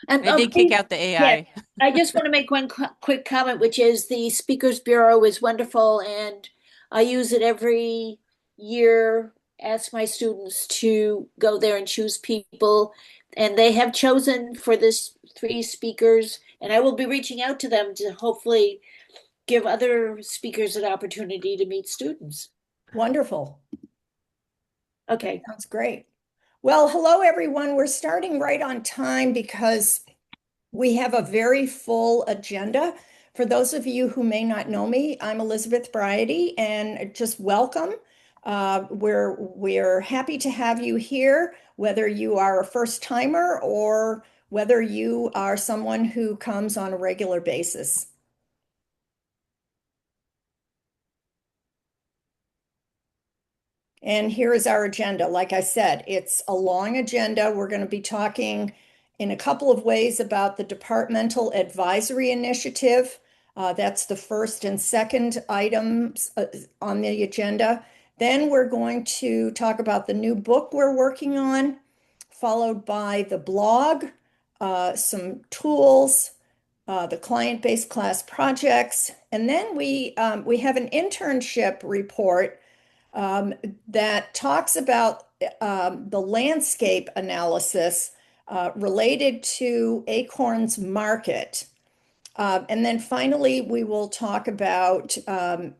And I did kick please, out the yes, AI. I just want to make one quick comment, which is the Speakers Bureau is wonderful, and I use it every year. Ask my students to go there and choose people, and they have chosen for this three speakers, and I will be reaching out to them to hopefully give other speakers an opportunity to meet students. Wonderful. Okay. Sounds great. Well, hello, everyone. We're starting right on time because we have a very full agenda. For those of you who may not know me, I'm Elizabeth Bryady, and just welcome. We're happy to have you here, whether you are a first timer or whether you are someone who comes on a regular basis. And here is our agenda. Like I said, it's a long agenda. We're going to be talking in a couple of ways about the Departmental Advisory Initiative. That's the first and second items on the agenda. Then we're going to talk about the new book we're working on, followed by the blog, some tools, the client-based class projects, and then we have an internship report um, that talks about the landscape analysis related to Acorn's market. And then finally, we will talk about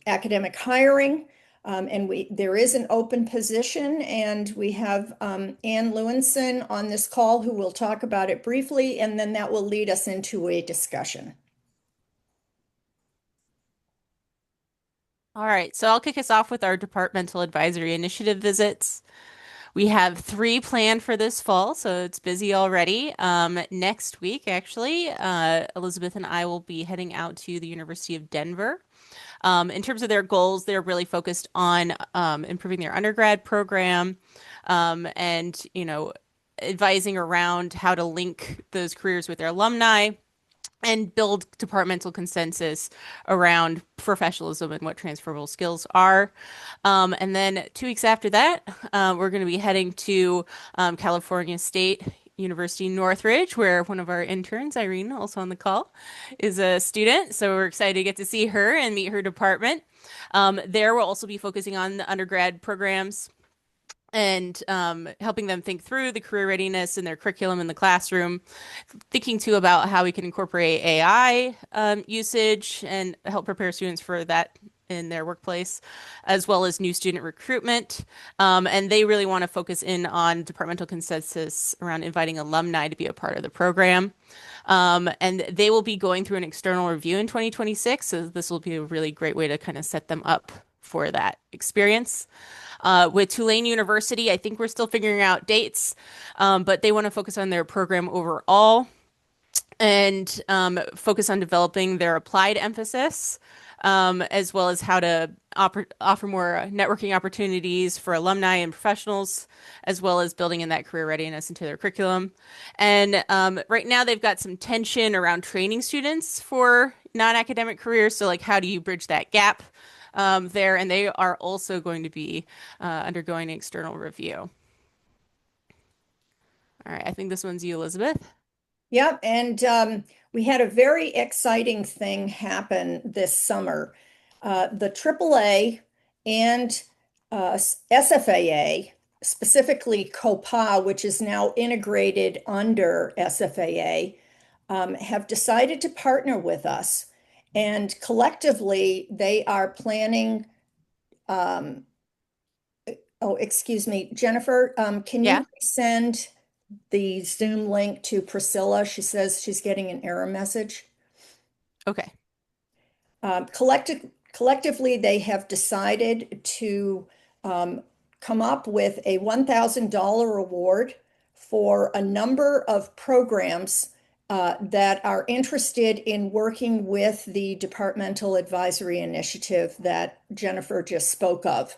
academic hiring. And there is an open position, and we have Ann Lewinson on this call who will talk about it briefly, and then that will lead us into a discussion. All right, so I'll kick us off with our departmental advisory initiative visits. We have three planned for this fall, so it's busy already. Next week, actually, Elizabeth and I will be heading out to the University of Denver. In terms of their goals, they're really focused on improving their undergrad program and, advising around how to link those careers with their alumni and build departmental consensus around professionalism and what transferable skills are. And then 2 weeks after that, we're going to be heading to California State University Northridge, where one of our interns, Irene, also on the call, is a student. So we're excited to get to see her and meet her department. There, we'll also be focusing on the undergrad programs and helping them think through the career readiness in their curriculum in the classroom, thinking too about how we can incorporate AI usage and help prepare students for that in their workplace, as well as new student recruitment. And they really want to focus in on departmental consensus around inviting alumni to be a part of the program. And they will be going through an external review in 2026. So this will be a really great way to kind of set them up for that experience. With Tulane University, I think we're still figuring out dates, but they want to focus on their program overall and focus on developing their applied emphasis, as well as how to offer more networking opportunities for alumni and professionals, as well as building in that career readiness into their curriculum. And right now, they've got some tension around training students for non-academic careers. So, like, how do you bridge that gap there? And they are also going to be undergoing an external review. All right, I think this one's you, Elizabeth. Yep, and we had a very exciting thing happen this summer. The AAA and SFAA, specifically COPA, which is now integrated under SFAA, have decided to partner with us. And collectively, they are planning. Um, oh, excuse me, Jennifer, can you Yeah. send the Zoom link to Priscilla? She says she's getting an error message. Okay. Collectively, they have decided to um, come up with a $1,000 award for a number of programs that are interested in working with the Departmental Advisory Initiative that Jennifer just spoke of.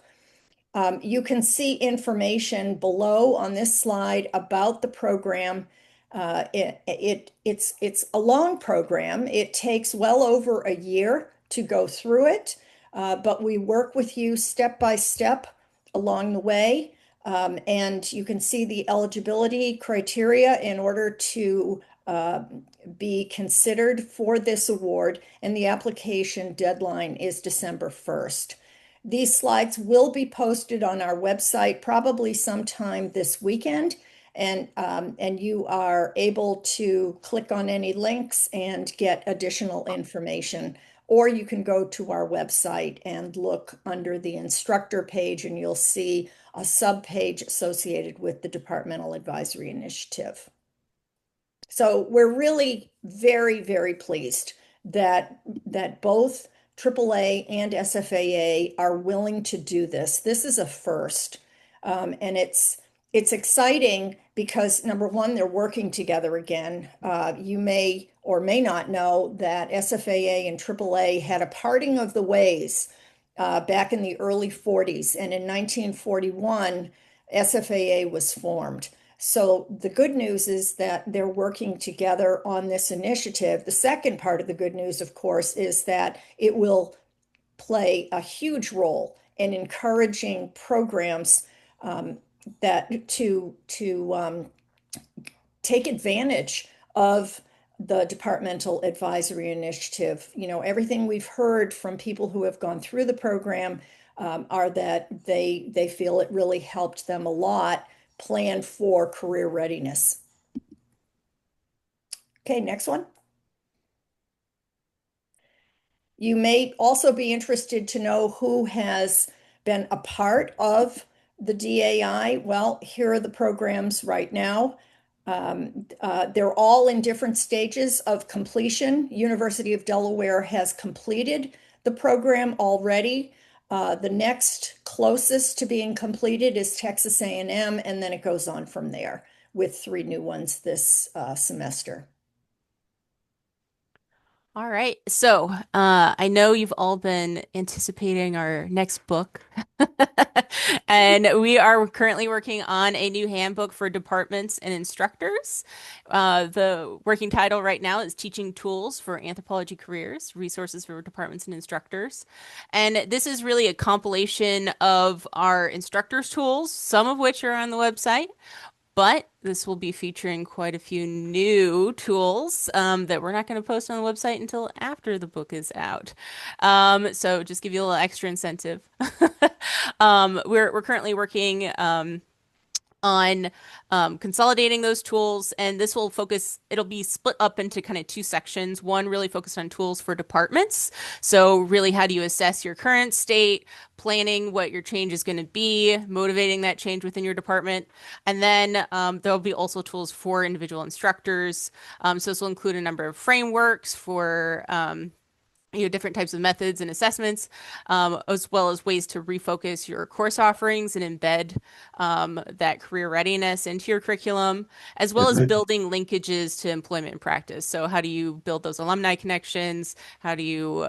You can see information below on this slide about the program. It's a long program. It takes well over a year to go through it, but we work with you step by step along the way. And you can see the eligibility criteria in order to uh, be considered for this award, and the application deadline is December 1st. These slides will be posted on our website probably sometime this weekend, and you are able to click on any links and get additional information. Or you can go to our website and look under the instructor page, and you'll see a sub-page associated with the Departmental Advisory Initiative. So we're really very, very pleased that both AAA and SFAA are willing to do this. This is a first, and it's exciting because number one, they're working together again. You may or may not know that SFAA and AAA had a parting of the ways back in the early 40s, and in 1941, SFAA was formed. So the good news is that they're working together on this initiative. The second part of the good news, of course, is that it will play a huge role in encouraging programs that to take advantage of the Departmental Advisory Initiative. You know, everything we've heard from people who have gone through the program are that they feel it really helped them a lot plan for career readiness. Okay, next one. You may also be interested to know who has been a part of the DAI. Well, here are the programs right now. They're all in different stages of completion. University of Delaware has completed the program already. The next closest to being completed is Texas A&M, and then it goes on from there with 3 new ones this semester. All right. So, I know you've all been anticipating our next book. And we are currently working on a new handbook for departments and instructors. The working title right now is Teaching Tools for Anthropology Careers, Resources for Departments and Instructors. And this is really a compilation of our instructors' tools, some of which are on the website. But this will be featuring quite a few new tools that we're not going to post on the website until after the book is out. So just give you a little extra incentive. We're currently working on consolidating those tools, and this will focus, it'll be split up into kind of 2 sections. One really focused on tools for departments. So really, how do you assess your current state, planning what your change is going to be, motivating that change within your department. And then there'll be also tools for individual instructors. So this will include a number of frameworks for different types of methods and assessments, as well as ways to refocus your course offerings and embed that career readiness into your curriculum, as well as building linkages to employment and practice. So how do you build those alumni connections? How do you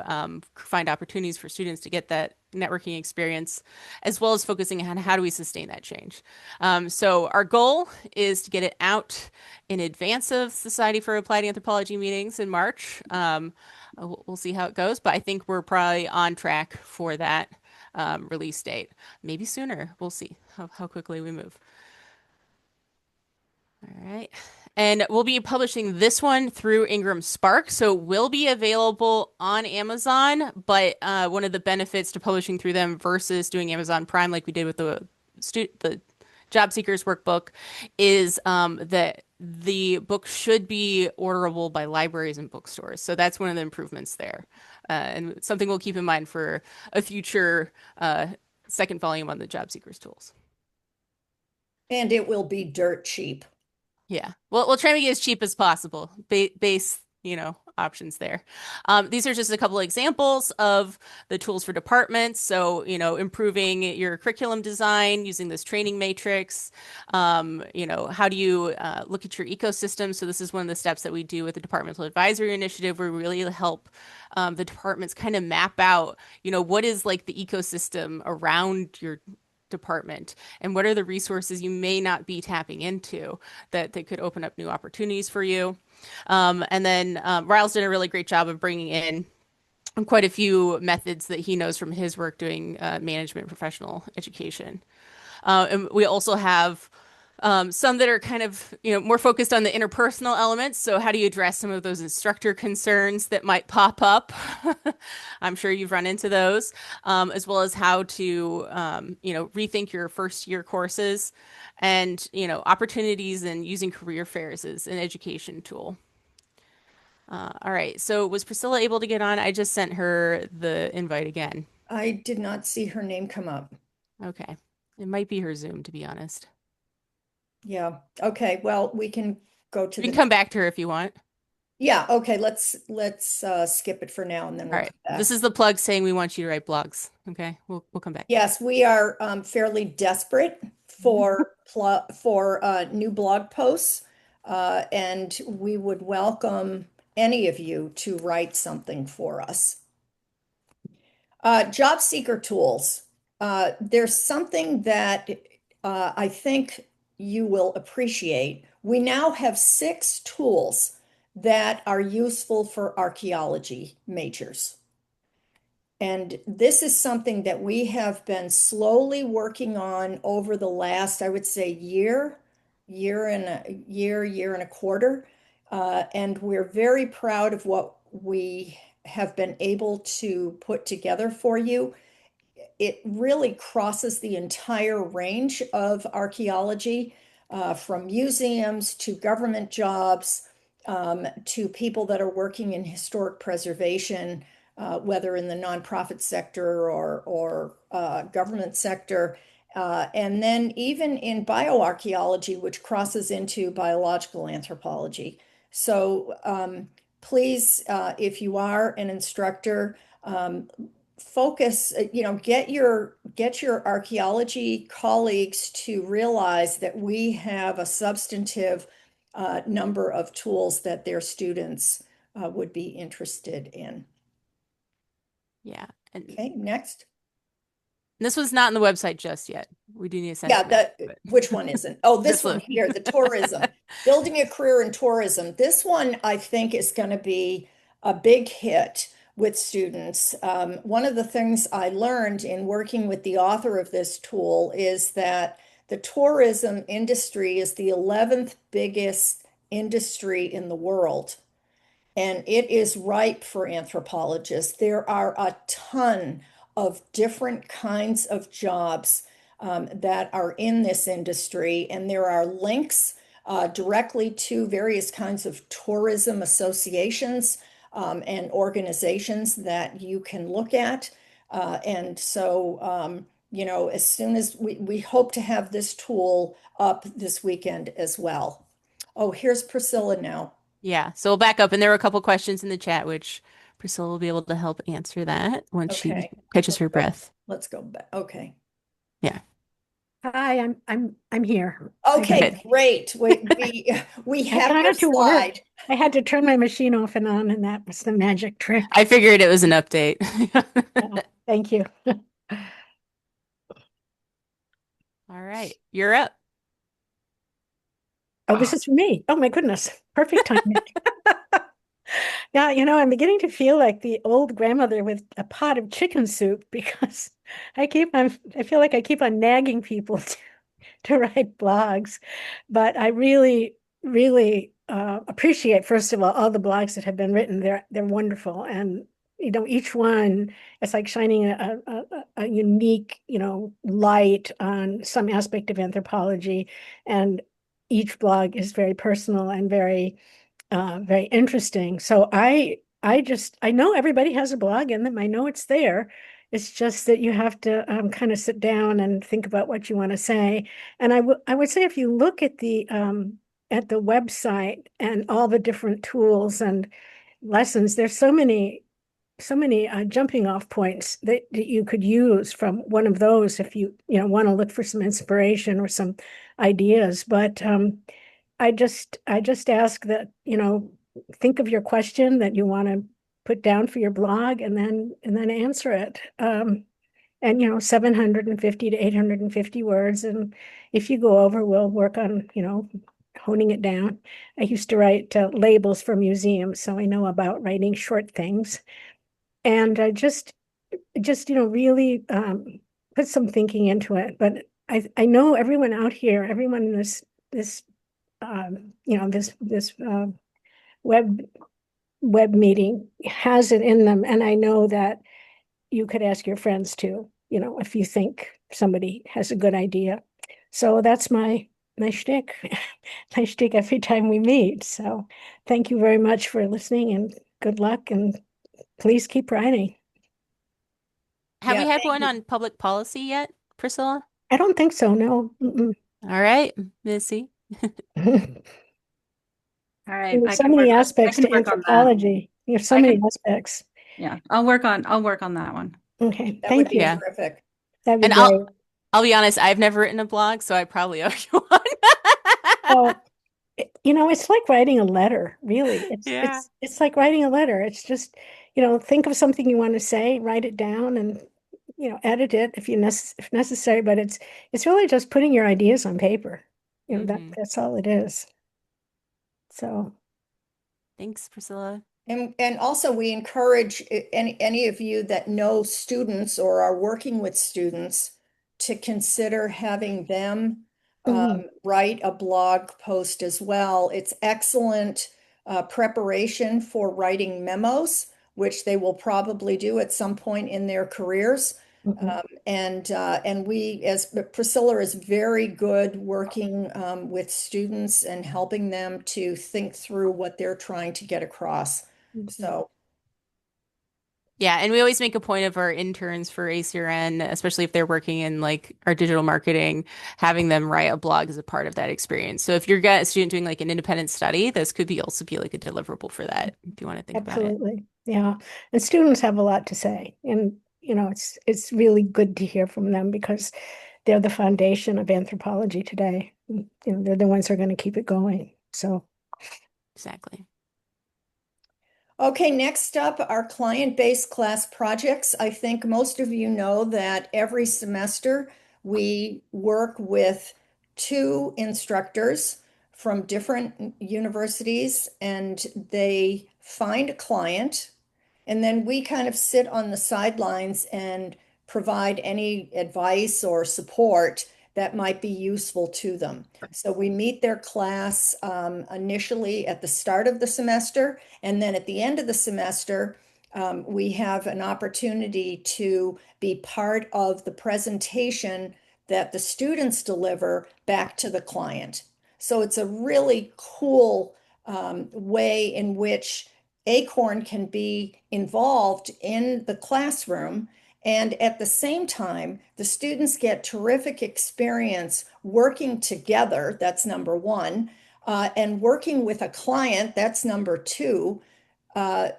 find opportunities for students to get that networking experience, as well as focusing on how do we sustain that change. So our goal is to get it out in advance of Society for Applied Anthropology meetings in March. We'll see how it goes, but I think we're probably on track for that release date. Maybe sooner. We'll see how quickly we move. All right. And we'll be publishing this one through Ingram Spark, so it will be available on Amazon. But one of the benefits to publishing through them versus doing Amazon Prime, like we did with the Job Seekers Workbook, is that the book should be orderable by libraries and bookstores. So that's one of the improvements there, and something we'll keep in mind for a future second volume on the Job Seekers tools. And it will be dirt cheap. Yeah. Well, we'll try to make it as cheap as possible. Base, options there. These are just a couple of examples of the tools for departments. So, improving your curriculum design using this training matrix. How do you look at your ecosystem? So this is one of the steps that we do with the Departmental Advisory Initiative, where we really help the departments kind of map out, what is like the ecosystem around your department and what are the resources you may not be tapping into that could open up new opportunities for you. And then Ryle's done a really great job of bringing in quite a few methods that he knows from his work doing management professional education. And we also have Some that are kind of, more focused on the interpersonal elements. So how do you address some of those instructor concerns that might pop up? I'm sure you've run into those, as well as how to, rethink your first year courses and, opportunities and using career fairs as an education tool. All right. So was Priscilla able to get on? I just sent her the invite again. I did not see her name come up. Okay. It might be her Zoom, to be honest. Yeah. Okay. Well, we can go to You the can come next. back to her if you want. Yeah. Okay. Let's skip it for now and then All we'll right. come This back. is the plug saying we want you to write blogs. Okay. We'll come back. Yes, we are fairly desperate for new blog posts, and we would welcome any of you to write something for us. Job seeker tools. There's something that I think you will appreciate. We now have 6 tools that are useful for archaeology majors. And this is something that we have been slowly working on over the last, I would say, year and a quarter. And we're very proud of what we have been able to put together for you. It really crosses the entire range of archaeology, from museums to government jobs, to people that are working in historic preservation, whether in the nonprofit sector or government sector. And then even in bioarchaeology, which crosses into biological anthropology. So please, if you are an instructor, focus, get your archaeology colleagues to realize that we have a substantive number of tools that their students would be interested in. Yeah. And Okay, next. this was not on the website just yet. We do need to send Yeah, it now. which one isn't? Oh, this This one one. here, the tourism, building a career in tourism. This one I think is going to be a big hit with students. One of the things I learned in working with the author of this tool is that the tourism industry is the 11th biggest industry in the world, and it is ripe for anthropologists. There are a ton of different kinds of jobs that are in this industry, and there are links directly to various kinds of tourism associations and organizations that you can look at. And so, as soon as we hope to have this tool up this weekend as well. Oh, here's Priscilla now. Yeah. So we'll back up. And there were a couple questions in the chat, which Priscilla will be able to help answer that once she Okay, catches let's her go. breath. Let's go back. Okay. Yeah. Hi, I'm here. Okay, Good. great. We I have your got it to work. slide. I had to turn my machine off and on, and that was the magic I trick. figured it was an update. Yeah, thank you. All right. You're up. Oh, this is for me. Oh my goodness. Perfect timing. Yeah, I'm beginning to feel like the old grandmother with a pot of chicken soup because I feel like I keep on nagging people to write blogs. But I really, really appreciate, first of all the blogs that have been written. They're wonderful, and each one is like shining a unique, light on some aspect of anthropology, and each blog is very personal and very interesting. So I know everybody has a blog in them. I know it's there. It's just that you have to kind of sit down and think about what you want to say. And I would say if you look at the website and all the different tools and lessons, there's so many jumping off points that you could use from one of those if you want to look for some inspiration or some ideas. But I just ask that, think of your question that you want to put down for your blog and then answer it. And 750 to 850 words. And if you go over, we'll work on, honing it down. I used to write labels for museums, so I know about writing short things. And I just really put some thinking into it. But I know everyone out here, everyone in this this this web web meeting has it in them, and I know that you could ask your friends too, if you think somebody has a good idea. So that's my shtick, my shtick every time we meet. So thank you very much for listening, and good luck, and please keep writing. Have Yeah, we had thank one you. on public policy yet, Priscilla? I don't think so, no. Mm-mm. All right, Missy. All right, There's so many I aspects can to work on that. anthropology. There's so I many can, aspects. yeah, I'll work on that one. Okay, That would thank be you. Yeah. terrific. That'd be And great. I'll be honest, I've never written a blog, so I probably owe you one. Oh, it's like writing a letter, really. It's Yeah. it's it's like writing a letter. It's just, think of something you want to say, write it down, and edit it if necessary. But it's really just putting your ideas on paper. That's all it is. So, Thanks, Priscilla. And also we encourage any of you that know students or are working with students to consider having them mhm, write a blog post as well. It's excellent preparation for writing memos, which they will probably do at some point in their careers. mhm. And we, as Priscilla is very good working with students and helping them to think through what they're trying to get across. Mhm. So, Yeah, and we always make a point of our interns for ACRN, especially if they're working in like our digital marketing, having them write a blog as a part of that experience. So if you're a student doing like an independent study, this could be also be like a deliverable for that if you want to think about it. Absolutely. Yeah. And students have a lot to say. And, it's really good to hear from them because they're the foundation of anthropology today. They're the ones who are going to keep it going. So, Exactly. okay, next up are client-based class projects. I think most of you know that every semester we work with two instructors from different universities and they find a client. And then we kind of sit on the sidelines and provide any advice or support that might be useful to them. So we meet their class initially at the start of the semester, and then at the end of the semester, we have an opportunity to be part of the presentation that the students deliver back to the client. So it's a really cool way in which ACORN can be involved in the classroom. And at the same time, the students get terrific experience working together. That's number one. And working with a client, that's number two.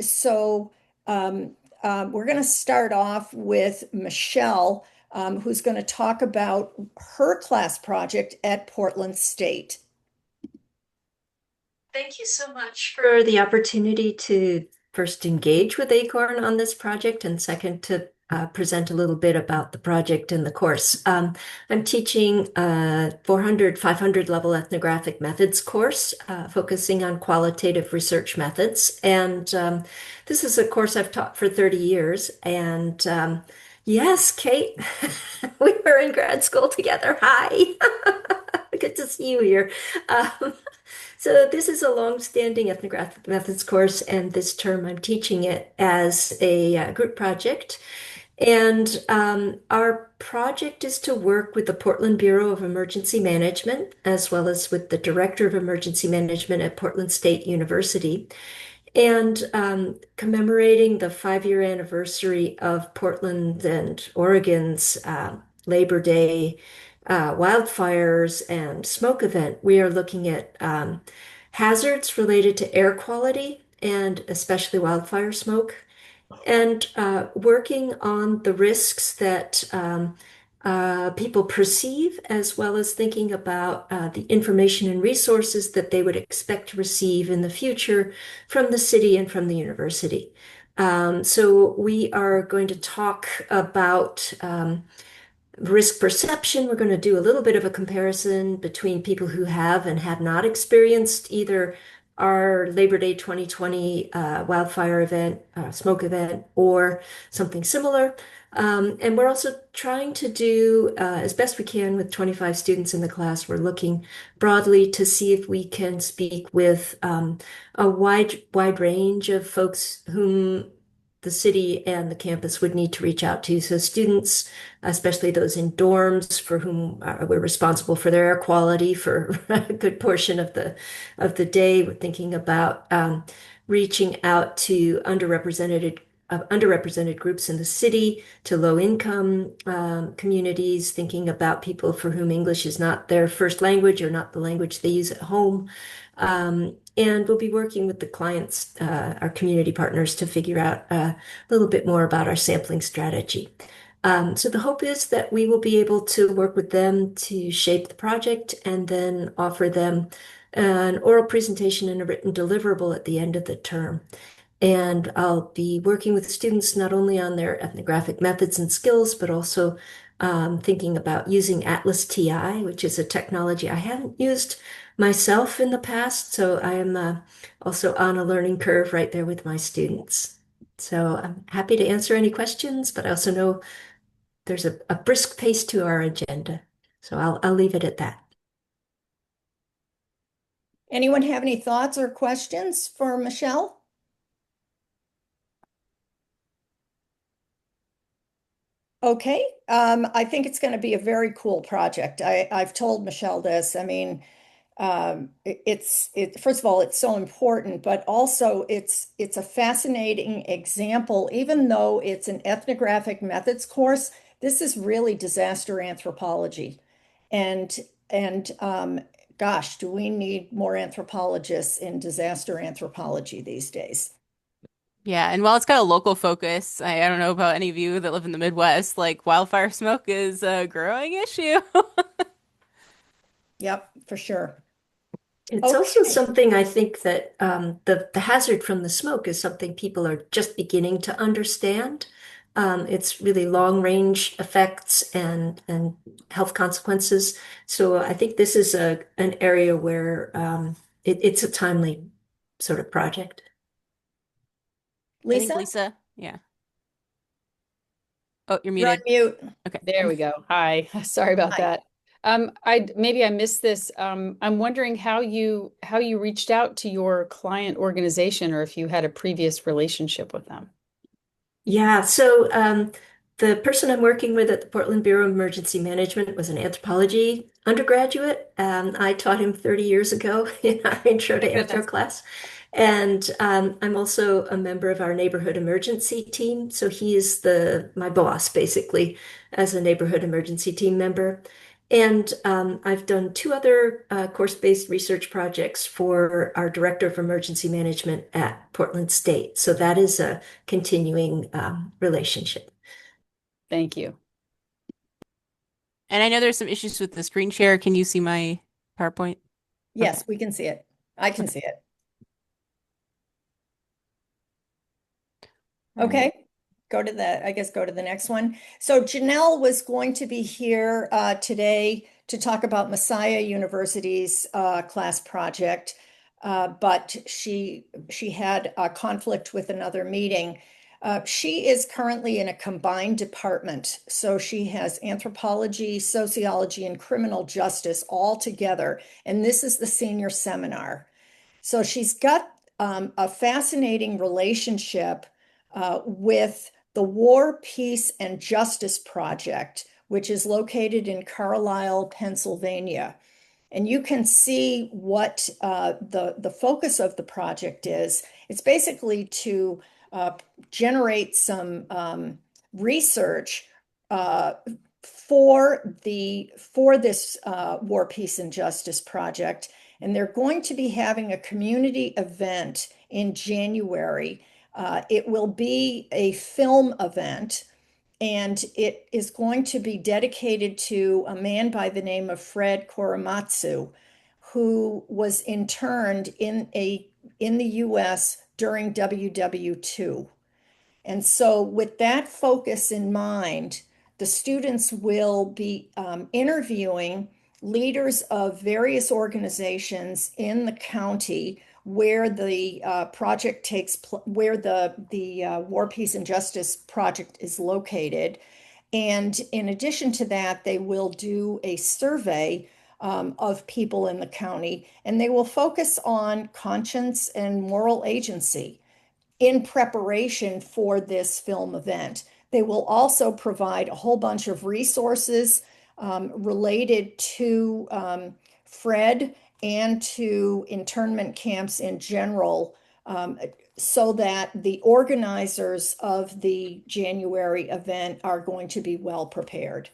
So we're going to start off with Michelle, who's going to talk about her class project at Portland State. Thank you so much for the opportunity to first engage with ACORN on this project and second to present a little bit about the project and the course. I'm teaching a 400, 500 level ethnographic methods course focusing on qualitative research methods. And this is a course I've taught for 30 years. And yes, Kate, we were in grad school together. Hi. Good to see you here. Um, so this is a long-standing ethnographic methods course, and this term I'm teaching it as a group project. And our project is to work with the Portland Bureau of Emergency Management, as well as with the Director of Emergency Management at Portland State University, and commemorating the 5-year anniversary of Portland and Oregon's Labor Day wildfires and smoke event. We are looking at hazards related to air quality and especially wildfire smoke, and working on the risks that people perceive, as well as thinking about the information and resources that they would expect to receive in the future from the city and from the university. So we are going to talk about risk perception. We're going to do a little bit of a comparison between people who have and have not experienced either our Labor Day 2020 wildfire event, smoke event, or something similar. And we're also trying to do as best we can with 25 students in the class. We're looking broadly to see if we can speak with a wide range of folks whom the city and the campus would need to reach out to. So students, especially those in dorms for whom we're responsible for their air quality for a good portion of the day. We're thinking about reaching out to underrepresented groups in the city, to low income communities, thinking about people for whom English is not their first language or not the language they use at home. And we'll be working with the clients, our community partners, to figure out a little bit more about our sampling strategy. So the hope is that we will be able to work with them to shape the project and then offer them an oral presentation and a written deliverable at the end of the term. And I'll be working with students not only on their ethnographic methods and skills, but also thinking about using Atlas TI, which is a technology I haven't used myself in the past. So I am also on a learning curve right there with my students. So I'm happy to answer any questions, but I also know there's a brisk pace to our agenda. So I'll leave it at that. Anyone have any thoughts or questions for Michelle? Okay, I think it's going to be a very cool project. I've told Michelle this. I mean, first of all, it's so important, but also it's a fascinating example. Even though it's an ethnographic methods course, this is really disaster anthropology, and and gosh, do we need more anthropologists in disaster anthropology these days? Yeah, and while it's got a local focus, I don't know about any of you that live in the Midwest, like wildfire smoke is a growing issue. Yep, for sure. It's also Okay. something I think that the hazard from the smoke is something people are just beginning to understand. It's really long range effects and health consequences. So I think this is an area where it's a timely sort of project. I think Lisa, Lisa, yeah. Oh, you're you're on muted. mute. Okay. There we go. Hi. Sorry about Hi. that. I missed this. I'm wondering how you reached out to your client organization or if you had a previous relationship with them. Yeah, so the person I'm working with at the Portland Bureau of Emergency Management was an anthropology undergraduate. I taught him 30 years ago in our intro to My anthro goodness. class. And I'm also a member of our neighborhood emergency team. So he is my boss, basically, as a neighborhood emergency team member. And I've done two other course-based research projects for our director of emergency management at Portland State. So that is a continuing relationship. Thank you. And I know there's some issues with the screen share. Can you see my PowerPoint? Okay. Yes, we can see it. I can Okay. see it. All right. Okay, I guess go to the next one. So Janelle was going to be here today to talk about Messiah University's class project, but she had a conflict with another meeting. She is currently in a combined department, so she has anthropology, sociology, and criminal justice all together, and this is the senior seminar. So she's got a fascinating relationship with the War, Peace, and Justice Project, which is located in Carlisle, Pennsylvania. And you can see what the focus of the project is. It's basically to generate some research uh, for this War, Peace, and Justice Project. And they're going to be having a community event in January. It will be a film event, and it is going to be dedicated to a man by the name of Fred Korematsu, who was interned in the US during WW2. And so with that focus in mind, the students will be interviewing leaders of various organizations in the county where the project where the War, Peace, and Justice project is located. And in addition to that, they will do a survey of people in the county, and they will focus on conscience and moral agency in preparation for this film event. They will also provide a whole bunch of resources related to Fred and to internment camps in general, so that the organizers of the January event are going to be well prepared.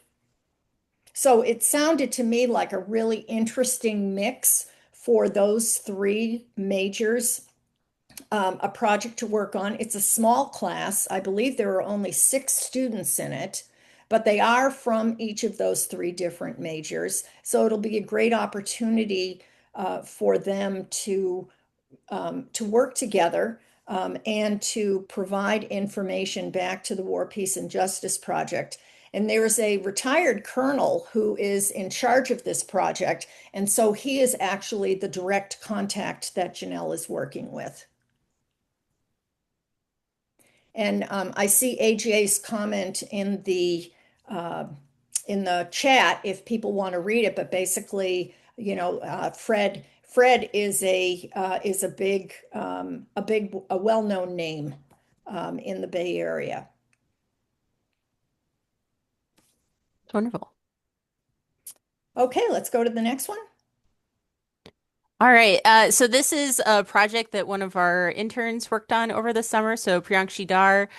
So it sounded to me like a really interesting mix for those three majors, a project to work on. It's a small class. I believe there are only 6 students in it, but they are from each of those three different majors. So it'll be a great opportunity for them to work together, and to provide information back to the War, Peace, and Justice Project. And there's a retired colonel who is in charge of this project. And so he is actually the direct contact that Janelle is working with. And I see AJ's comment uh, in the chat if people want to read it. But basically, Fred is a big a well-known name in the Bay Area. It's wonderful. Okay, let's go to the next one. All right. So this is a project that one of our interns worked on over the summer. So Priyankshi Dar,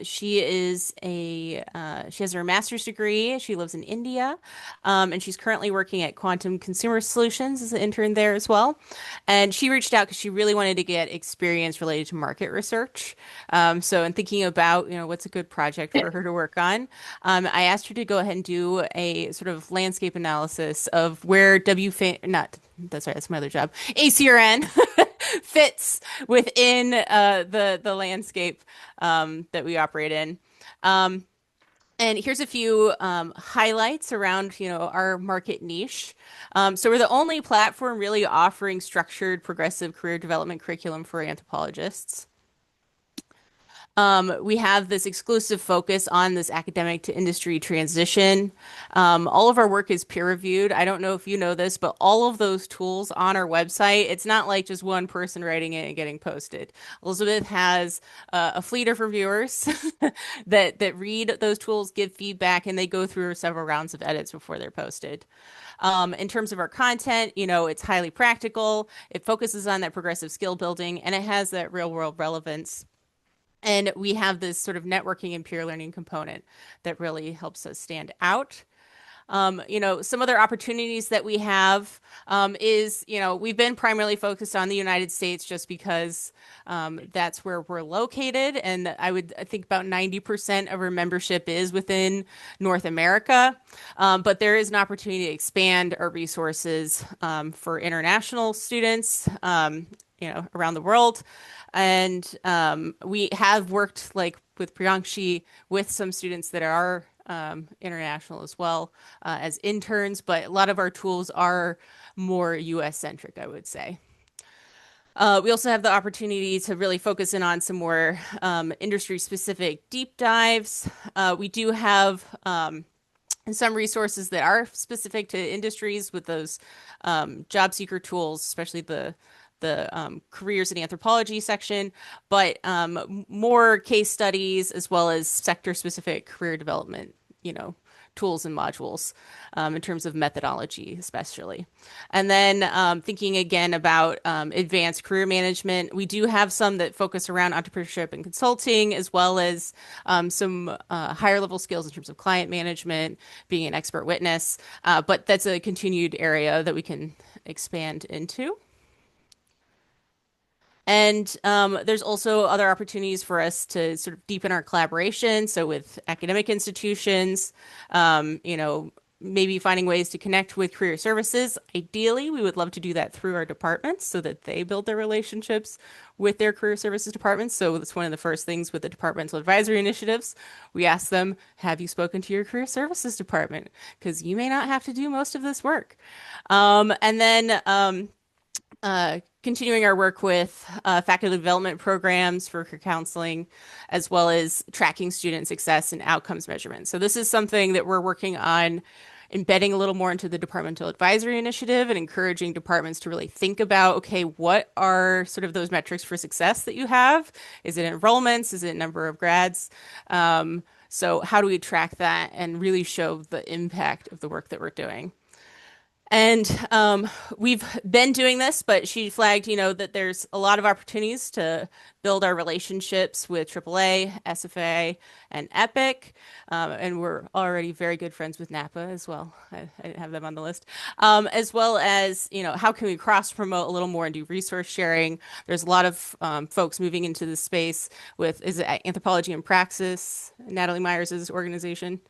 she has her master's degree. She lives in India, and she's currently working at Quantum Consumer Solutions as an intern there as well. And she reached out because she really wanted to get experience related to market research. So in thinking about, what's a good project for her to work on, I asked her to go ahead and do a sort of landscape analysis of where that's my other job. ACRN fits within the landscape that we operate in. And here's a few highlights around, our market niche. So we're the only platform really offering structured progressive career development curriculum for anthropologists. We have this exclusive focus on this academic to industry transition. All of our work is peer reviewed. I don't know if you know this, but all of those tools on our website, it's not like just one person writing it and getting posted. Elizabeth has a fleet of reviewers that read those tools, give feedback, and they go through several rounds of edits before they're posted. In terms of our content, it's highly practical. It focuses on that progressive skill building, and it has that real world relevance. And we have this sort of networking and peer learning component that really helps us stand out. Some other opportunities that we have is, we've been primarily focused on the United States just because that's where we're located. And I think about 90% of our membership is within North America. But there is an opportunity to expand our resources for international students, around the world. And we have worked with Priyankshi with some students that are international as well as interns, but a lot of our tools are more US centric, I would say. We also have the opportunity to really focus in on some more industry specific deep dives. We do have some resources that are specific to industries with those job seeker tools, especially the careers in anthropology section, but more case studies as well as sector specific career development, tools and modules in terms of methodology, especially. And then thinking again about advanced career management, we do have some that focus around entrepreneurship and consulting, as well as some higher level skills in terms of client management, being an expert witness. But that's a continued area that we can expand into. And there's also other opportunities for us to sort of deepen our collaboration. So with academic institutions, maybe finding ways to connect with career services. Ideally, we would love to do that through our departments so that they build their relationships with their career services departments. So that's one of the first things with the departmental advisory initiatives. We ask them, have you spoken to your career services department? Because you may not have to do most of this work. And then continuing our work with faculty development programs for career counseling, as well as tracking student success and outcomes measurement. So this is something that we're working on embedding a little more into the departmental advisory initiative and encouraging departments to really think about, okay, what are sort of those metrics for success that you have? Is it enrollments? Is it number of grads? So how do we track that and really show the impact of the work that we're doing? And we've been doing this, but she flagged, that there's a lot of opportunities to build our relationships with AAA, SFA, and Epic. And we're already very good friends with NAPA as well. I didn't have them on the list. As well as, how can we cross promote a little more and do resource sharing? There's a lot of folks moving into this space with, is it Anthropology and Praxis, Natalie Myers' organization?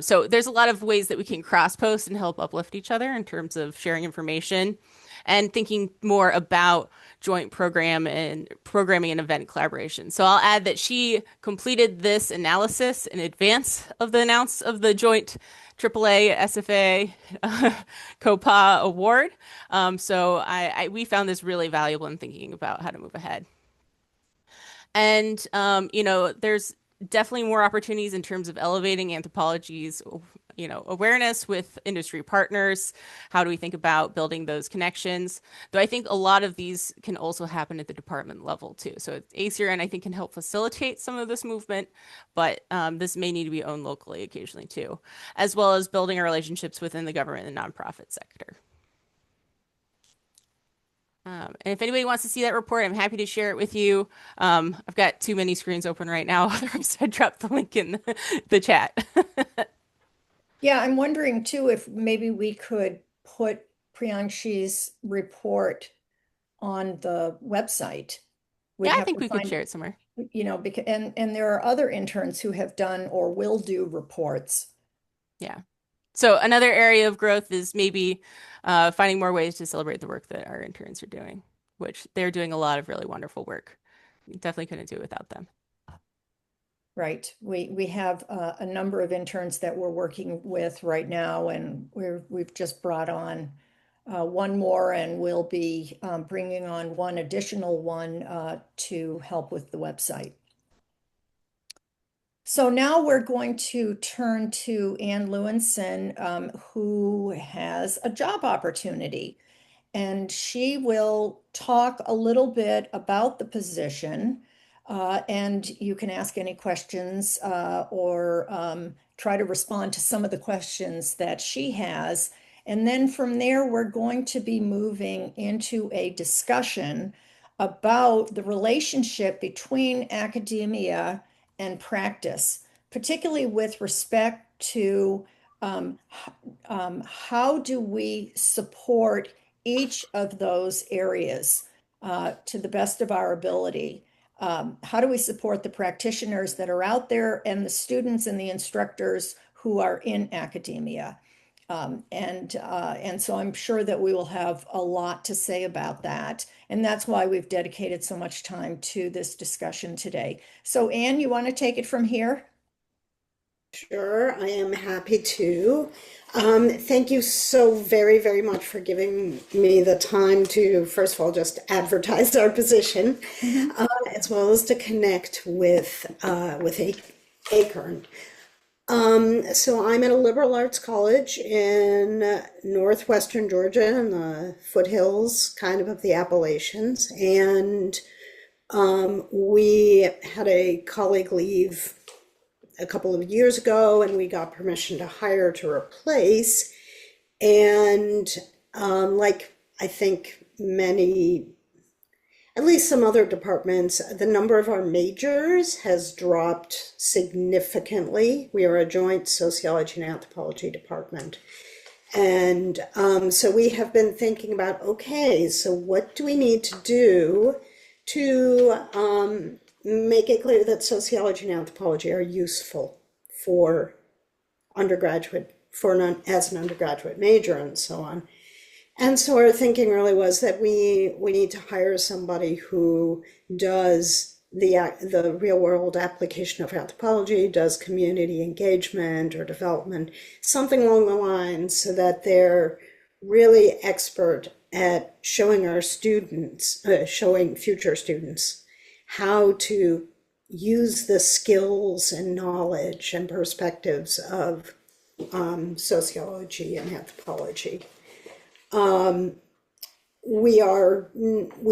So there's a lot of ways that we can cross post and help uplift each other in terms of sharing information and thinking more about joint programming and event collaboration. So I'll add that she completed this analysis in advance of the joint AAA SFA COPA award. So we found this really valuable in thinking about how to move ahead. And, there's definitely more opportunities in terms of elevating anthropology's, awareness with industry partners. How do we think about building those connections? Though I think a lot of these can also happen at the department level too. So ACRN, I think, can help facilitate some of this movement, but this may need to be owned locally occasionally too, as well as building our relationships within the government and nonprofit sector. And if anybody wants to see that report, I'm happy to share it with you. I've got too many screens open right now. Otherwise, I'd drop the link in the chat. Yeah, I'm wondering too if maybe we could put Priyangshi's report on the website. We'd Yeah, I have think to we could find, share it somewhere. because and there are other interns who have done or will do reports. Yeah. So another area of growth is maybe finding more ways to celebrate the work that our interns are doing, which they're doing a lot of really wonderful work. We definitely couldn't do it without them. Right. We have a number of interns that we're working with right now, and we've just brought on one more, and we'll be bringing on one additional one to help with the website. So now we're going to turn to Ann Lewinson, who has a job opportunity. And she will talk a little bit about the position. And you can ask any questions or try to respond to some of the questions that she has. And then from there, we're going to be moving into a discussion about the relationship between academia and practice, particularly with respect to how do we support each of those areas to the best of our ability. How do we support the practitioners that are out there and the students and the instructors who are in academia? And so I'm sure that we will have a lot to say about that. And that's why we've dedicated so much time to this discussion today. So Anne, you want to take it from here? Sure, I am happy to. Thank you so very, very much for giving me the time to, first of all, just advertise our position, as well as to connect with ACRN. So I'm at a liberal arts college in northwestern Georgia in the foothills, kind of the Appalachians, and we had a colleague leave a couple of years ago, and we got permission to hire to replace. And like I think many, at least some other departments, the number of our majors has dropped significantly. We are a joint sociology and anthropology department. And so we have been thinking about, okay, so what do we need to do to make it clear that sociology and anthropology are useful for undergraduate, as an undergraduate major and so on. And so our thinking really was that we need to hire somebody who does the real world application of anthropology, does community engagement or development, something along the lines, so that they're really expert at showing our students, showing future students, how to use the skills and knowledge and perspectives of sociology and anthropology. We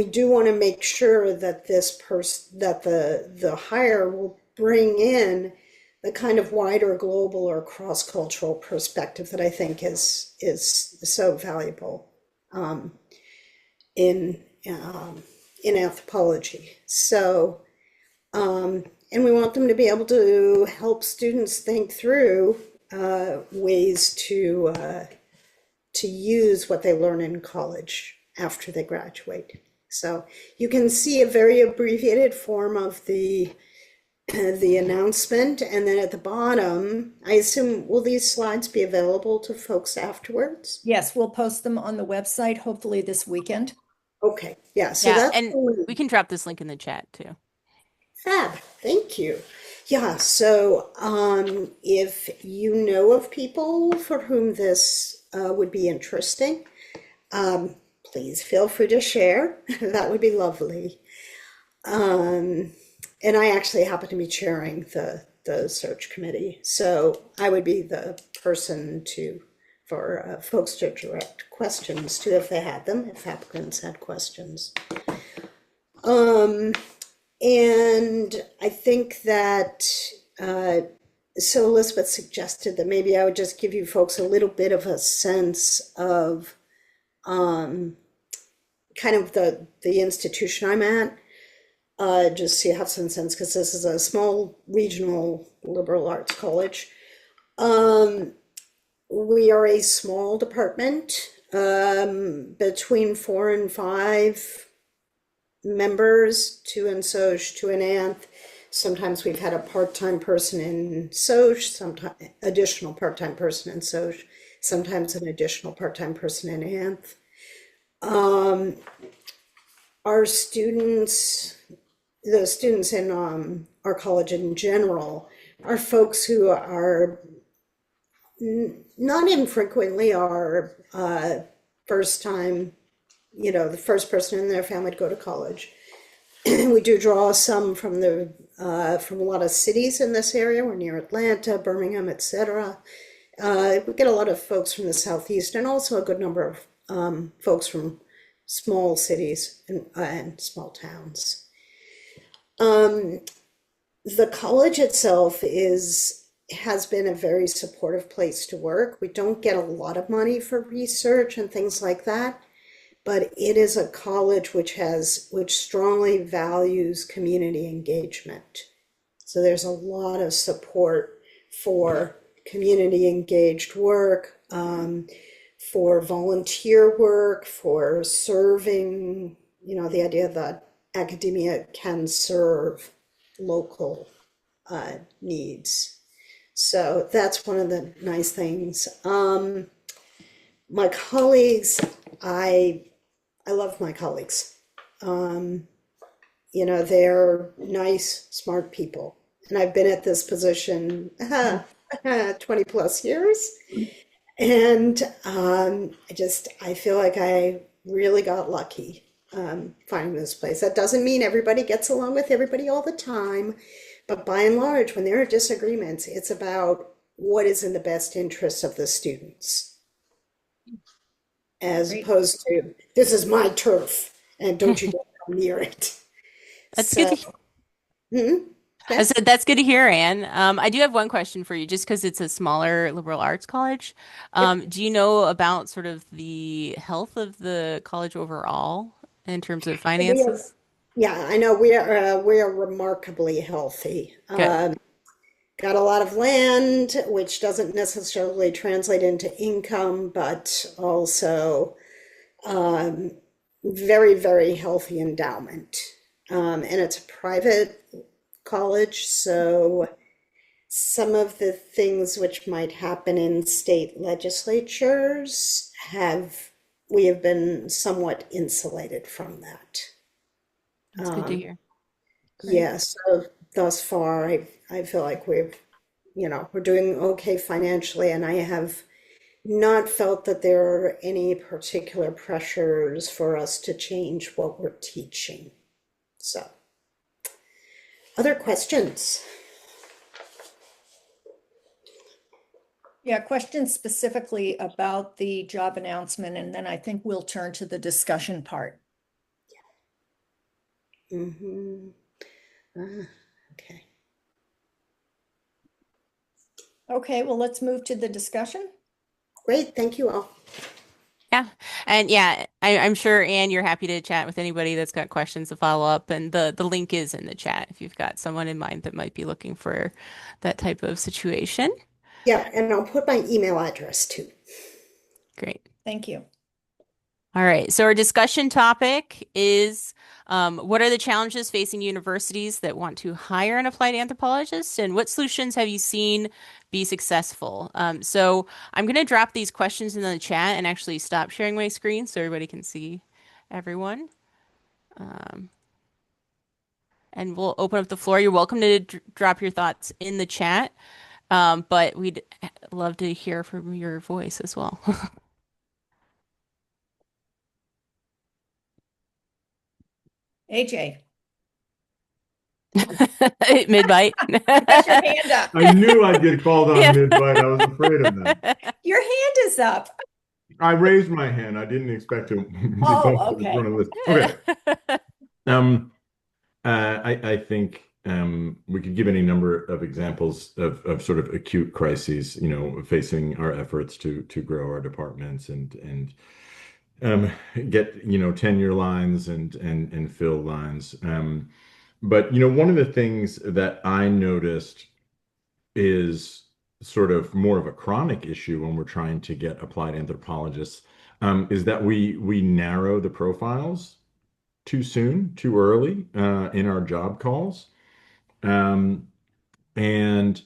do want to make sure that the hire will bring in the kind of wider global or cross-cultural perspective that I think is so valuable in in anthropology. So, and we want them to be able to help students think through ways to use what they learn in college after they graduate. So you can see a very abbreviated form of the announcement, and then at the bottom, I assume, will these slides be available to folks afterwards? Yes, we'll post them on the website, hopefully this weekend. Okay, yeah, so Yeah, that's and we can drop this link in the chat too. fab. Thank you. Yeah, so if you know of people for whom this would be interesting, please feel free to share. That would be lovely. And I actually happen to be chairing the search committee, so I would be the person for folks to direct questions to if they had them, if applicants had questions. And I think that so Elizabeth suggested that maybe I would just give you folks a little bit of a sense of kind of the institution I'm at. Just so you have some sense, because this is a small regional liberal arts college. We are a small department, between 4 and 5 members, 2 in Soch, 2 in Anth. Sometimes we've had a part-time person in Soch, sometimes additional part-time person in Soch, sometimes an additional part-time person in Anth. Our students, the students in our college in general, are folks who are not infrequently are first time, the first person in their family to go to college. We do draw some from from a lot of cities in this area. We're near Atlanta, Birmingham, etc. We get a lot of folks from the Southeast, and also a good number of folks from small cities and small towns. The college itself has been a very supportive place to work. We don't get a lot of money for research and things like that, but it is a college which strongly values community engagement. So there's a lot of support for community engaged work, for volunteer work, for serving, the idea that academia can serve local needs. So that's one of the nice things. My colleagues, I love my colleagues. They're nice, smart people. And I've been at this position 20 plus years. And I feel like I really got lucky finding this place. That doesn't mean everybody gets along with everybody all the time, but by and large, when there are disagreements, it's about what is in the best interest of the students, as Great. opposed to, this is my turf and don't you get near it. That's So, good to hmm? I Yeah. said that's good to hear, Anne. I do have one question for you, just because it's a smaller liberal arts college. Yep. Do you know about sort of the health of the college overall in terms of We are, finances? yeah, I know we are remarkably healthy. Good. Got a lot of land, which doesn't necessarily translate into income, but also very, very healthy endowment. And it's a private college, so some of the things which might happen in state legislatures we have been somewhat insulated from that. That's good to hear. Great. Yeah, so thus far, I feel like we're doing okay financially, and I have not felt that there are any particular pressures for us to change what we're teaching. So, other questions? Yeah, questions specifically about the job announcement, and then I think we'll turn to the discussion part. Mm-hmm. Okay. Okay, well, let's move to the discussion. Great. Thank you all. Yeah. And yeah, I'm sure, Anne, you're happy to chat with anybody that's got questions to follow up. And the link is in the chat if you've got someone in mind that might be looking for that type of situation. Yeah, and I'll put my email address too. Great. Thank you. All right. So our discussion topic is what are the challenges facing universities that want to hire an applied anthropologist, and what solutions have you seen be successful? So I'm going to drop these questions in the chat and actually stop sharing my screen so everybody can see everyone. And we'll open up the floor. You're welcome to drop your thoughts in the chat, but we'd love to hear from your voice as well. AJ, Mid-bite. you got your hand up. I knew I'd get called on Yeah. mid-bite. I was afraid of that. Your hand is up. I raised my hand. I didn't expect to be called Oh, to the okay. front of the list. Okay. Um, I think we could give any number of examples of sort of acute crises, facing our efforts to grow our departments and get tenure lines and fill lines. But one of the things that I noticed is sort of more of a chronic issue when we're trying to get applied anthropologists, is that we narrow the profiles too soon, too early in our job calls. Um, and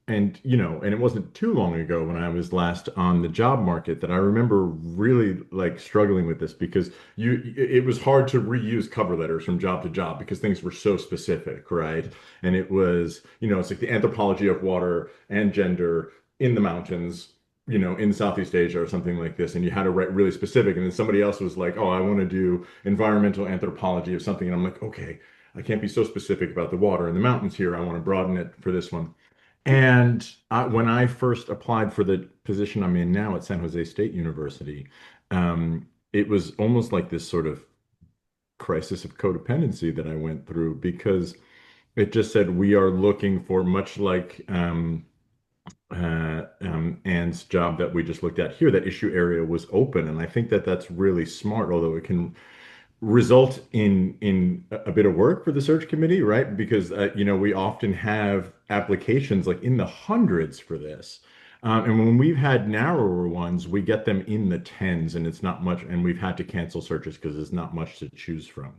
and it wasn't too long ago when I was last on the job market that I remember really like struggling with this because it was hard to reuse cover letters from job to job because things were so specific, right? And it was, it's like the anthropology of water and gender in the mountains, in Southeast Asia or something like this, and you had to write really specific. And then somebody else was like, "Oh, I want to do environmental anthropology of something," and I'm like, "Okay, I can't be so specific about the water in the mountains here. I want to broaden it for this one." And when I first applied for the position I'm in now at San Jose State University, it was almost like this sort of crisis of codependency that I went through because it just said we are looking for much like Anne's job that we just looked at here, that issue area was open. And I think that that's really smart, although it can result in a bit of work for the search committee, right? Because we often have applications like in the hundreds for this. And when we've had narrower ones, we get them in the tens, and it's not much. And we've had to cancel searches because there's not much to choose from.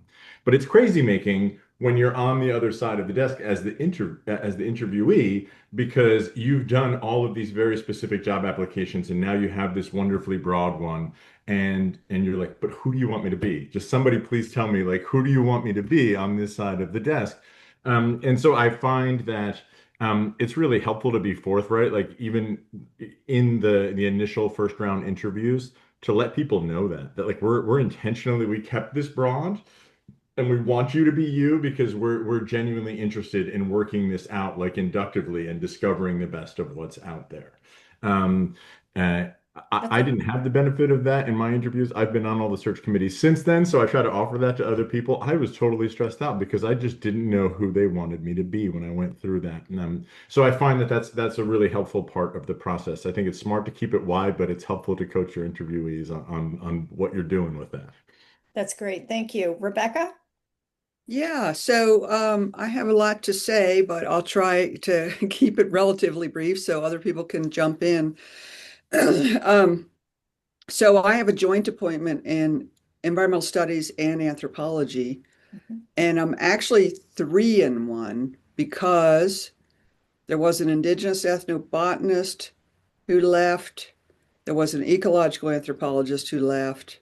But it's crazy making when you're on the other side of the desk as the interviewee, because you've done all of these very specific job applications, and now you have this wonderfully broad one and you're like, but who do you want me to be? Just somebody please tell me, like, who do you want me to be on this side of the desk? And so I find that it's really helpful to be forthright, like even in the initial first round interviews, to let people know that like we're intentionally, we kept this broad and we want you to be you because we're genuinely interested in working this out like inductively and discovering the best of what's out there. Um, uh, I didn't have the benefit of that in my interviews. I've been on all the search committees since then, so I try to offer that to other people. I was totally stressed out because I just didn't know who they wanted me to be when I went through that. And so I find that that's a really helpful part of the process. I think it's smart to keep it wide, but it's helpful to coach your interviewees on what you're doing with that. That's great. Thank you. Rebecca? Yeah, so I have a lot to say, but I'll try to keep it relatively brief so other people can jump in. Um, so I have a joint appointment in environmental studies and anthropology, and I'm actually 3 in 1 because there was an indigenous ethnobotanist who left, there was an ecological anthropologist who left,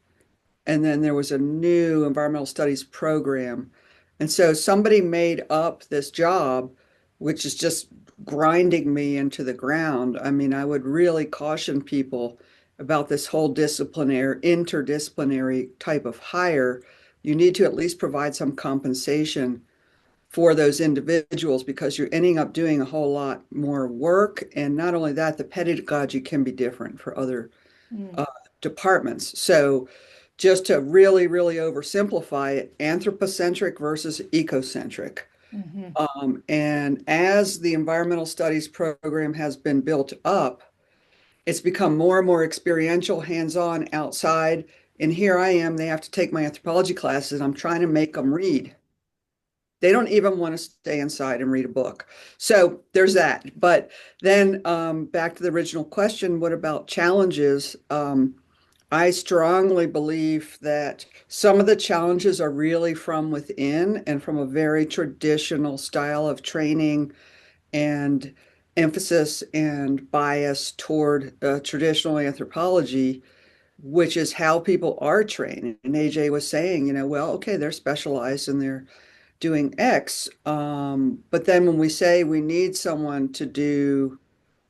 and then there was a new environmental studies program. And so somebody made up this job, which is just grinding me into the ground. I mean, I would really caution people about this whole disciplinary, interdisciplinary type of hire. You need to at least provide some compensation for those individuals because you're ending up doing a whole lot more work. And not only that, the pedagogy can be different for other Mm. uh, departments. So just to really, really oversimplify it, anthropocentric versus ecocentric. Mhm. And as the environmental studies program has been built up, it's become more and more experiential, hands-on, outside. And here I am, they have to take my anthropology classes. I'm trying to make them read. They don't even want to stay inside and read a book. So there's that. But then back to the original question, what about challenges? I strongly believe that some of the challenges are really from within and from a very traditional style of training and emphasis and bias toward traditional anthropology, which is how people are trained. And AJ was saying, well, okay, they're specialized and they're doing X. But then when we say we need someone to do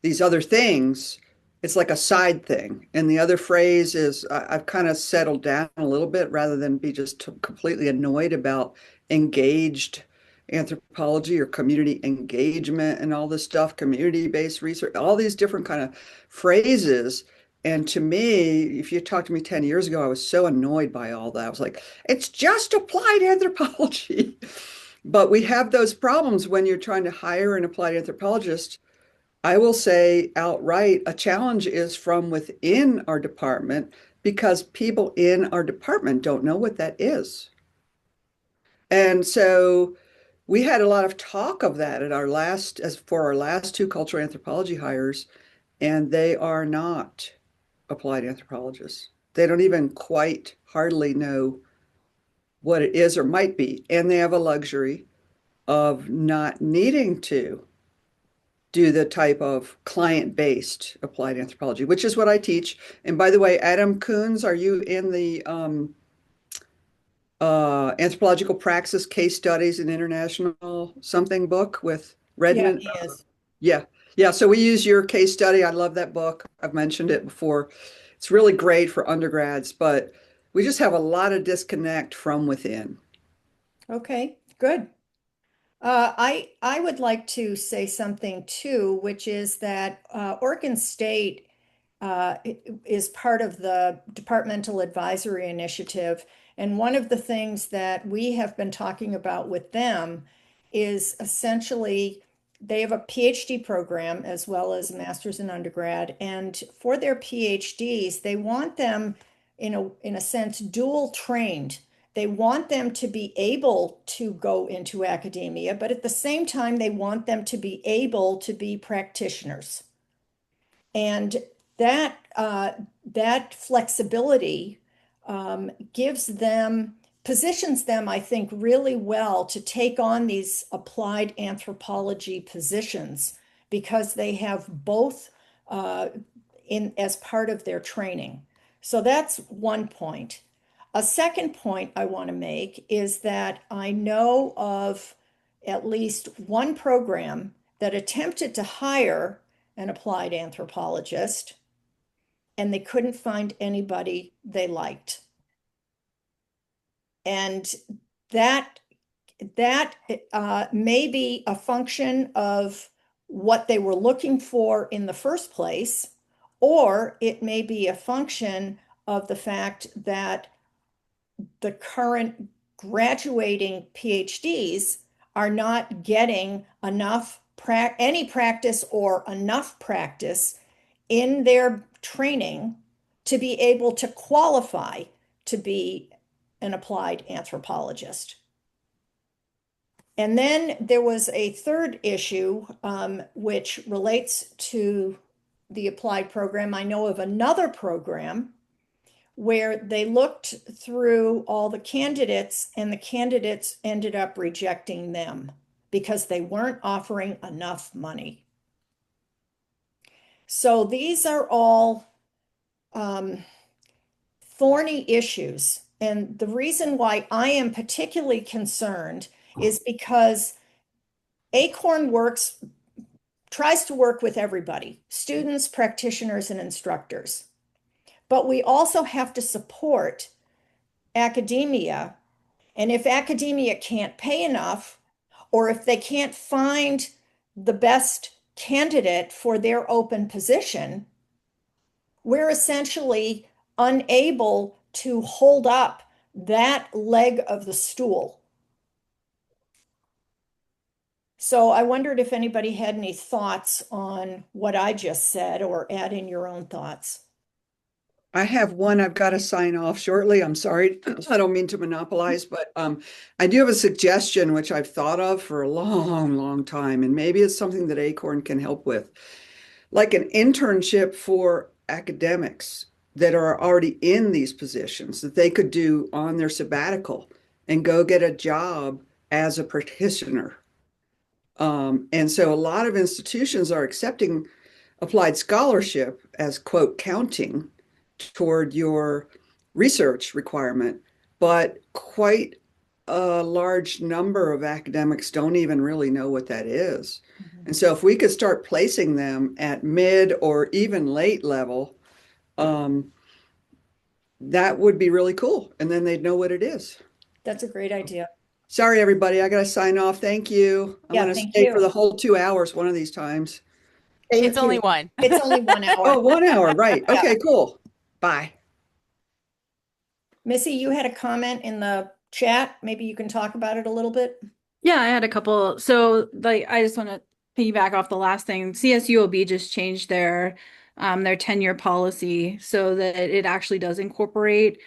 these other things, it's like a side thing. And the other phrase is I've kind of settled down a little bit rather than be just completely annoyed about engaged anthropology or community engagement and all this stuff, community-based research, all these different kind of phrases. And to me, if you talked to me 10 years ago, I was so annoyed by all that. I was like, it's just applied anthropology. But we have those problems when you're trying to hire an applied anthropologist. I will say outright, a challenge is from within our department because people in our department don't know what that is. And so we had a lot of talk of that at as for our last two cultural anthropology hires, and they are not applied anthropologists. They don't even quite hardly know what it is or might be. And they have a luxury of not needing to do the type of client-based applied anthropology, which is what I teach. And by the way, Adam Coons, are you in the anthropological praxis case studies and international something book with Yeah, Redmond? he is. Yeah. Yeah. So we use your case study. I love that book. I've mentioned it before. It's really great for undergrads, but we just have a lot of disconnect from within. Okay, good. I would like to say something too, which is that Oregon State is part of the Departmental Advisory Initiative. And one of the things that we have been talking about with them is essentially they have a PhD program as well as a master's in undergrad. And for their PhDs, they want them in a sense dual trained. They want them to be able to go into academia, but at the same time, they want them to be able to be practitioners. And that flexibility gives them positions them, I think, really well to take on these applied anthropology positions because they have both in as part of their training. So that's one point. A second point I want to make is that I know of at least one program that attempted to hire an applied anthropologist and they couldn't find anybody they liked. And that that may be a function of what they were looking for in the first place, or it may be a function of the fact that the current graduating PhDs are not getting any practice or enough practice in their training to be able to qualify to be an applied anthropologist. And then there was a third issue, which relates to the applied program. I know of another program where they looked through all the candidates and the candidates ended up rejecting them because they weren't offering enough money. So these are all thorny issues. And the reason why I am particularly concerned is because ACORN works tries to work with everybody, students, practitioners, and instructors. But we also have to support academia. And if academia can't pay enough, or if they can't find the best candidate for their open position, we're essentially unable to hold up that leg of the stool. So I wondered if anybody had any thoughts on what I just said, or add in your own thoughts. I have one I've got to sign off shortly. I'm sorry. I don't mean to monopolize, but I do have a suggestion which I've thought of for a long, long time, and maybe it's something that ACORN can help with, like an internship for academics that are already in these positions that they could do on their sabbatical and go get a job as a practitioner. And so a lot of institutions are accepting applied scholarship as, quote, counting toward your research requirement, but quite a large number of academics don't even really know what that is. And so if we could start placing them at mid or even late level, that would be really cool. And then they'd know what it is. That's a great idea. Sorry, everybody. I got to sign off. Thank you. I'm Yeah, going to thank stay for you. the whole 2 hours one of these times. Thank It's only you. one. It's only 1 hour. Oh, 1 hour. Right. Yeah. Okay, cool. Bye. Missy, you had a comment in the chat. Maybe you can talk about it a little bit. Yeah, I had a couple. So like I just want to piggyback off the last thing. CSUOB just changed their tenure policy so that it actually does incorporate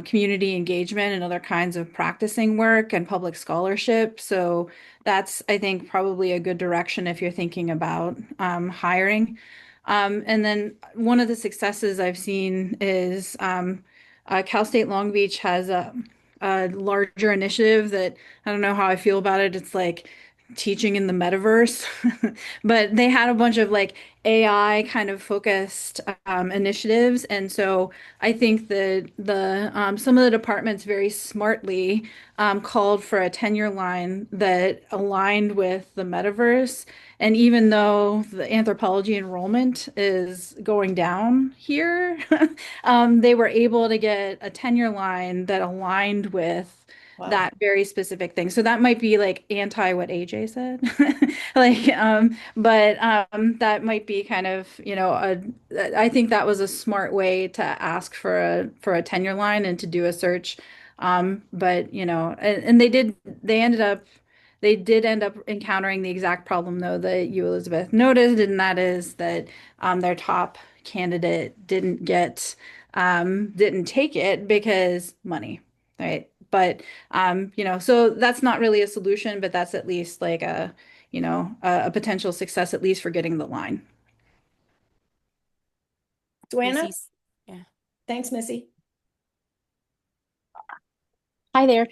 community engagement and other kinds of practicing work and public scholarship. So that's, I think, probably a good direction if you're thinking about hiring. And then one of the successes I've seen is Cal State Long Beach has a larger initiative that I don't know how I feel about it. It's like teaching in the metaverse, but they had a bunch of like AI kind of focused initiatives, and so I think that the some of the departments very smartly called for a tenure line that aligned with the metaverse. And even though the anthropology enrollment is going down here, they were able to get a tenure line that aligned with Wow. that very specific thing. So that might be like anti what AJ said. Like, but that might be kind of, I think that was a smart way to ask for a tenure line and to do a search. But and they did end up encountering the exact problem though that you, Elizabeth, noted, and that is that their top candidate didn't take it because money, right? But so that's not really a solution, but that's at least like a potential success, at least for getting the line. Joanna? Yeah. Thanks, Missy. Hi there.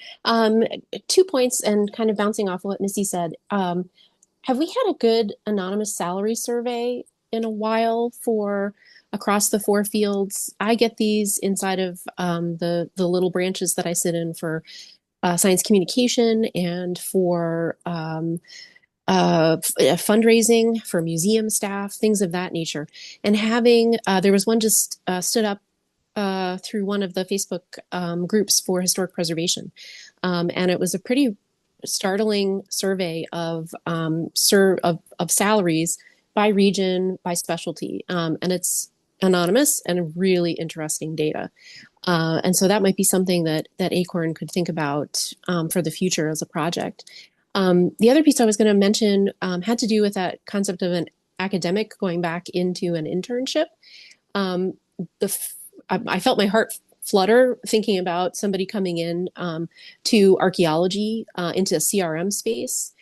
2 points and kind of bouncing off of what Missy said. Have we had a good anonymous salary survey in a while for across the 4 fields? I get these inside of the little branches that I sit in for science communication and for fundraising for museum staff, things of that nature. And having there was one just stood up through one of the Facebook groups for historic preservation. And it was a pretty startling survey of salaries by region, by specialty. And it's anonymous and really interesting data. And so that might be something that ACORN could think about for the future as a project. The other piece I was going to mention had to do with that concept of an academic going back into an internship. I felt my heart flutter thinking about somebody coming in to archaeology, into a CRM space.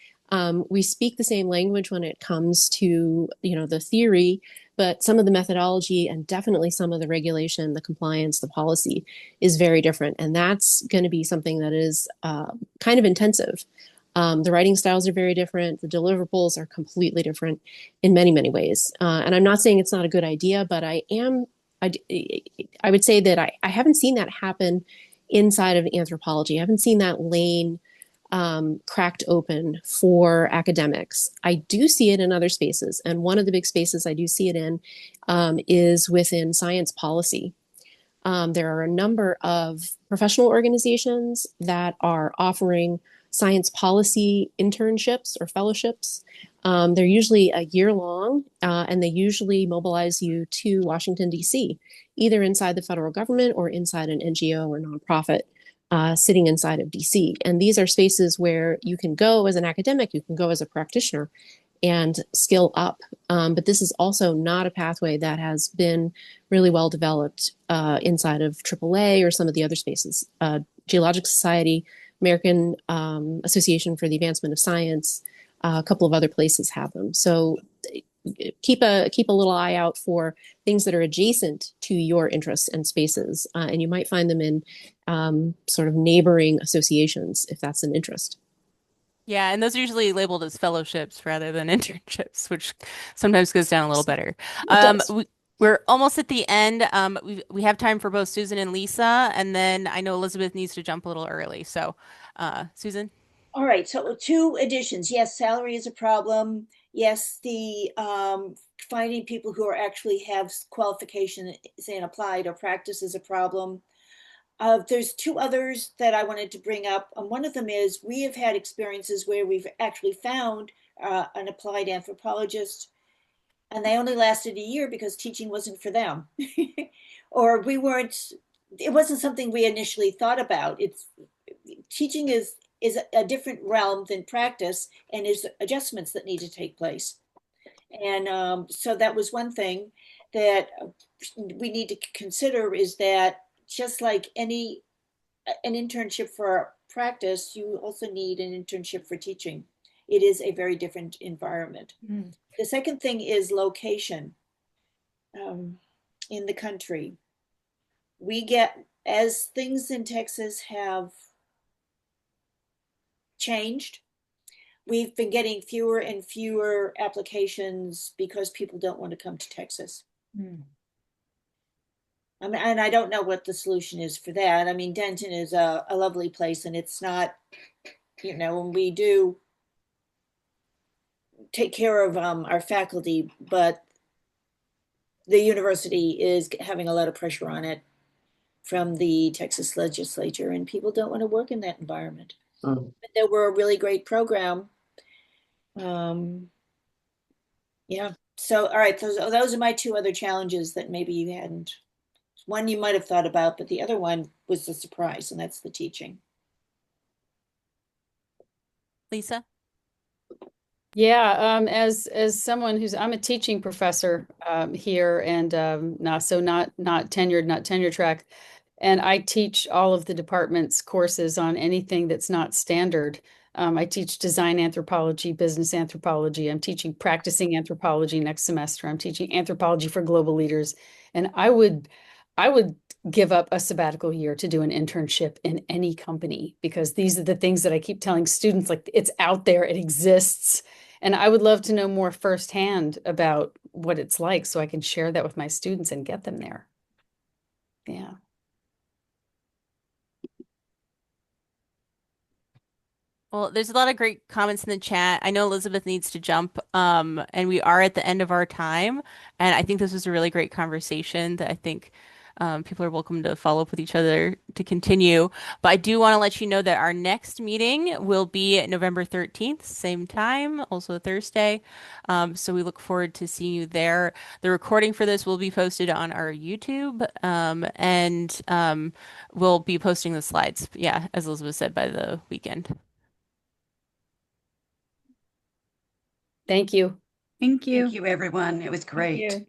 We speak the same language when it comes to, the theory, but some of the methodology and definitely some of the regulation, the compliance, the policy is very different. And that's going to be something that is kind of intensive. The writing styles are very different. The deliverables are completely different in many, many ways. And I'm not saying it's not a good idea, but I would say that I haven't seen that happen inside of anthropology. I haven't seen that lane cracked open for academics. I do see it in other spaces. And one of the big spaces I do see it in is within science policy. There are a number of professional organizations that are offering science policy internships or fellowships. They're usually a year long, and they usually mobilize you to Washington, D.C., either inside the federal government or inside an NGO or nonprofit sitting inside of DC. And these are spaces where you can go as an academic, you can go as a practitioner and skill up. But this is also not a pathway that has been really well developed inside of AAA or some of the other spaces. Geologic Society, American Association for the Advancement of Science, a couple of other places have them. So keep a little eye out for things that are adjacent to your interests and spaces, and you might find them in sort of neighboring associations if that's an interest. Yeah, and those are usually labeled as fellowships rather than internships, which sometimes goes down a little better. It does. We're almost at the end. We have time for both Susan and Lisa, and then I know Elizabeth needs to jump a little early. So, Susan? All right, so two additions. Yes, salary is a problem. Yes, the finding people who are actually have qualifications and applied or practice is a problem. There's two others that I wanted to bring up. One of them is we have had experiences where we've actually found an applied anthropologist, and they only lasted a year because teaching wasn't for them, or we weren't. It wasn't something we initially thought about. It's teaching is a different realm than practice, and there's adjustments that need to take place. And so that was one thing that we need to consider is that just like an internship for practice, you also need an internship for teaching. It is a very different environment. Mm. The second thing is location in the country. We get, as things in Texas have changed, we've been getting fewer and fewer applications because people don't want to come to Texas. Mm. I mean, and I don't know what the solution is for that. I mean, Denton is a lovely place, and it's not, when we do take care of our faculty, but the university is having a lot of pressure on it from the Texas legislature, and people don't want to work in that environment. Mm. But they were a really great program. Yeah. So, all right, those are my two other challenges that maybe you hadn't. One you might have thought about, but the other one was the surprise, and that's the teaching. Lisa? Yeah, as someone I'm a teaching professor here, and not tenured, not tenure track, and I teach all of the department's courses on anything that's not standard. I teach design anthropology, business anthropology. I'm teaching practicing anthropology next semester. I'm teaching anthropology for global leaders, and I would give up a sabbatical year to do an internship in any company, because these are the things that I keep telling students, like, it's out there, it exists. And I would love to know more firsthand about what it's like so I can share that with my students and get them there. Yeah. Well, there's a lot of great comments in the chat. I know Elizabeth needs to jump, and we are at the end of our time. And I think this was a really great conversation that I think people are welcome to follow up with each other to continue. But I do want to let you know that our next meeting will be November 13th, same time, also Thursday. So we look forward to seeing you there. The recording for this will be posted on our YouTube, and we'll be posting the slides, yeah, as Elizabeth said, by the weekend. Thank you. Thank you. Thank you, everyone. It was great.